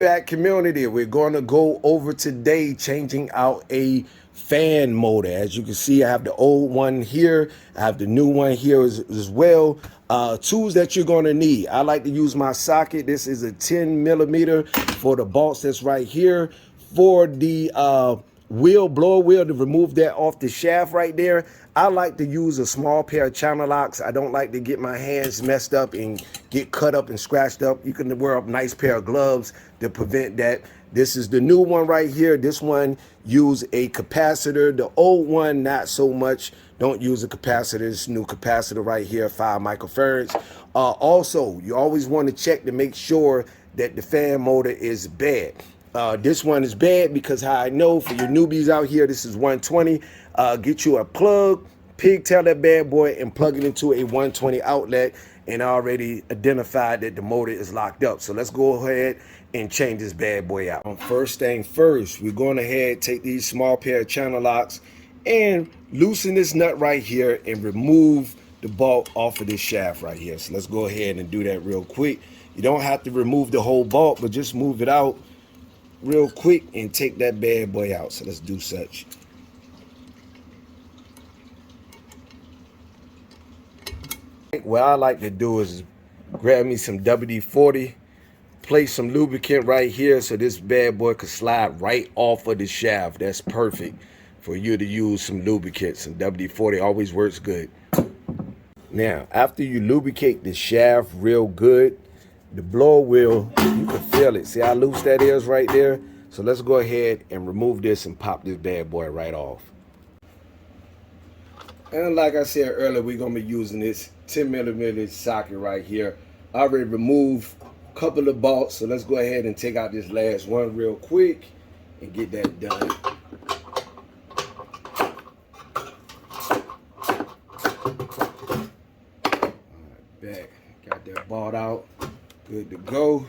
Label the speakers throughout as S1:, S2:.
S1: That community, we're going to go over today changing out a fan motor. As you can see, I have the old one here, I have the new one here as well. Tools that you're going to need: I like to use my socket. This is a 10 millimeter for the bolts that's right here. For the blower wheel, to remove that off the shaft right there, I like to use a small pair of channel locks. I don't like to get my hands messed up and get cut up and scratched up. You can wear a nice pair of gloves to prevent that. This is the new one right here. This one use a capacitor. The old one, not so much. Don't use a capacitor. This new capacitor right here, 5 microfarads. Also, you always want to check to make sure that the fan motor is bad. This one is bad because how I know, for your newbies out here, this is 120. Get you a plug, pigtail that bad boy, and plug it into a 120 outlet, and I already identified that the motor is locked up. So let's go ahead and change this bad boy out. First thing first, we're going ahead, take these small pair of channel locks and loosen this nut right here and remove the bolt off of this shaft right here. So let's go ahead and do that real quick. You don't have to remove the whole bolt, but just move it out real quick and take that bad boy out. So let's do such. What I like to do is grab me some WD-40, place some lubricant right here so this bad boy could slide right off of the shaft. That's perfect for you to use some lubricant. Some WD-40 always works good. Now, after you lubricate the shaft real good, the blower wheel, you can feel it. See how loose that is right there? So let's go ahead and remove this and pop this bad boy right off. And like I said earlier, we're going to be using this 10 millimeter socket right here. I already removed a couple of bolts, so let's go ahead and take out this last one real quick and get that done. Back, got that bolt out, good to go.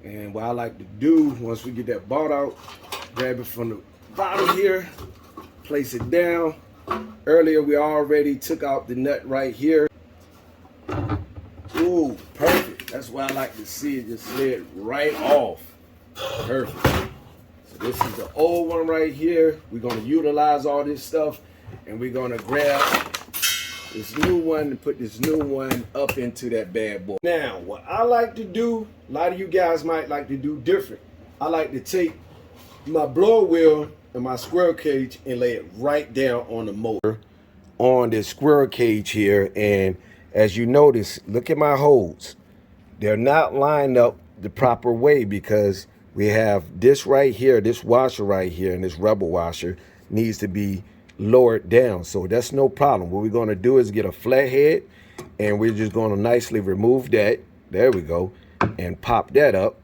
S1: And what I like to do, once we get that bolt out, grab it from the bottom here, place it down. Earlier we already took out the nut right here. Ooh, perfect. That's why I like to see it just slid right off. Perfect. So this is the old one right here. We're going to utilize all this stuff, and we're going to grab this new one and put this new one up into that bad boy. Now, what I like to do, a lot of you guys might like to do different. I like to take my blower wheel and my squirrel cage and lay it right down on the motor on this squirrel cage here. And as you notice, look at my holes. They're not lined up the proper way because we have this right here, this washer right here, and this rubber washer needs to be lowered down. So that's no problem. What we're going to do is get a flat head, and we're just going to nicely remove that. There we go. And pop that up.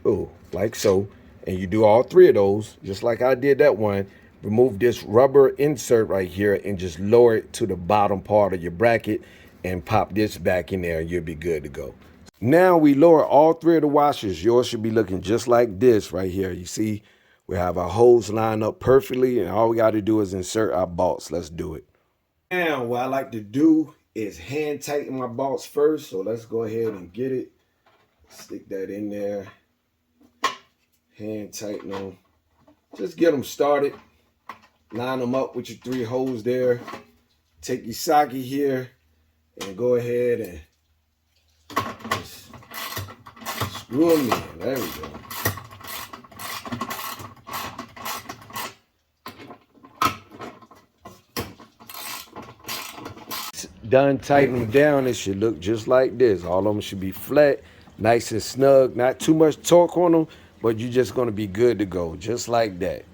S1: Oh, like so. And you do all three of those, just like I did that one. Remove this rubber insert right here and just lower it to the bottom part of your bracket and pop this back in there, and you'll be good to go. Now we lower all three of the washers. Yours should be looking just like this right here. You see, we have our holes lined up perfectly, and all we got to do is insert our bolts. Let's do it. Now, what I like to do is hand tighten my bolts first. So let's go ahead and get it. Stick that in there. Hand tighten them. Just get them started. Line them up with your 3 holes there. Take your socket here and go ahead and just screw them in. There we go. Done tightening them down, it should look just like this. All of them should be flat, nice and snug. Not too much torque on them, but you're just going to be good to go, just like that.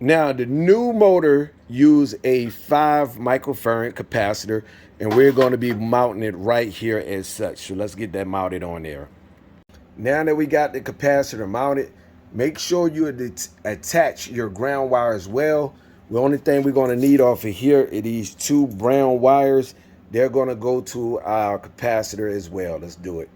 S1: Now, the new motor use a 5 microfarad capacitor, and we're going to be mounting it right here as such. So let's get that mounted on there. Now that we got the capacitor mounted, make sure you attach your ground wire as well. The only thing we're going to need off of here are these 2 brown wires. They're going to go to our capacitor as well. Let's do it.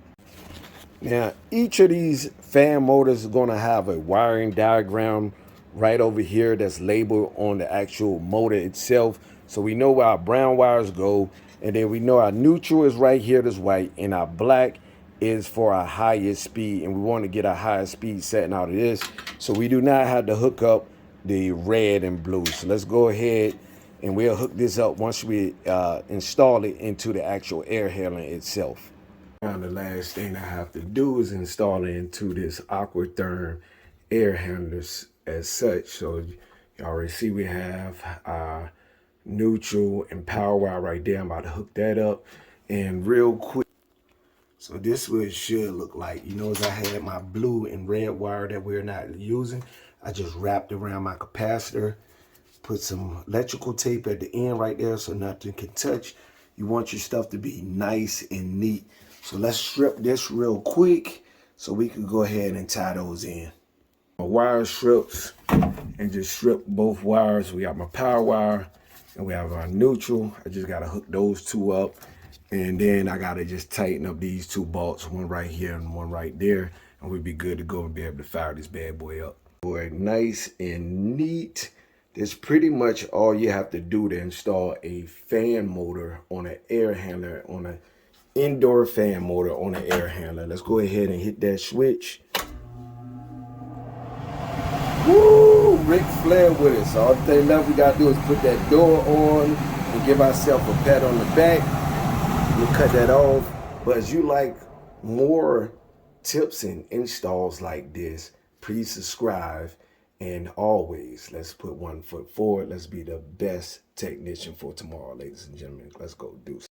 S1: Now, each of these fan motors is going to have a wiring diagram right over here that's labeled on the actual motor itself. So we know where our brown wires go, and then we know our neutral is right here, this white, and our black is for a higher speed, and we want to get a higher speed setting out of this, so we do not have to hook up the red and blue. So let's go ahead and we'll hook this up once we install it into the actual air handler itself. Now the last thing I have to do is install it into this Aquatherm air handlers as such. So you already see we have neutral and power wire right there. I'm about to hook that up, and real quick, so this is what it should look like. You notice I had my blue and red wire that we're not using. I just wrapped around my capacitor, put some electrical tape at the end right there so nothing can touch. You want your stuff to be nice and neat. So let's strip this real quick so we can go ahead and tie those in. My wire strips, and just strip both wires. We got my power wire and we have our neutral. I just gotta hook those two up. And then I gotta just tighten up these two bolts, one right here and one right there, and we'll be good to go and be able to fire this bad boy up. Boy, nice and neat. That's pretty much all you have to do to install a fan motor on an air handler, on an indoor fan motor on an air handler. Let's go ahead and hit that switch. Woo! Ric Flair with it. So all the thing left we gotta do is put that door on and give ourselves a pat on the back. We'll cut that off. But as you like more tips and installs like this, please subscribe. And always, let's put one foot forward. Let's be the best technician for tomorrow, ladies and gentlemen. Let's go do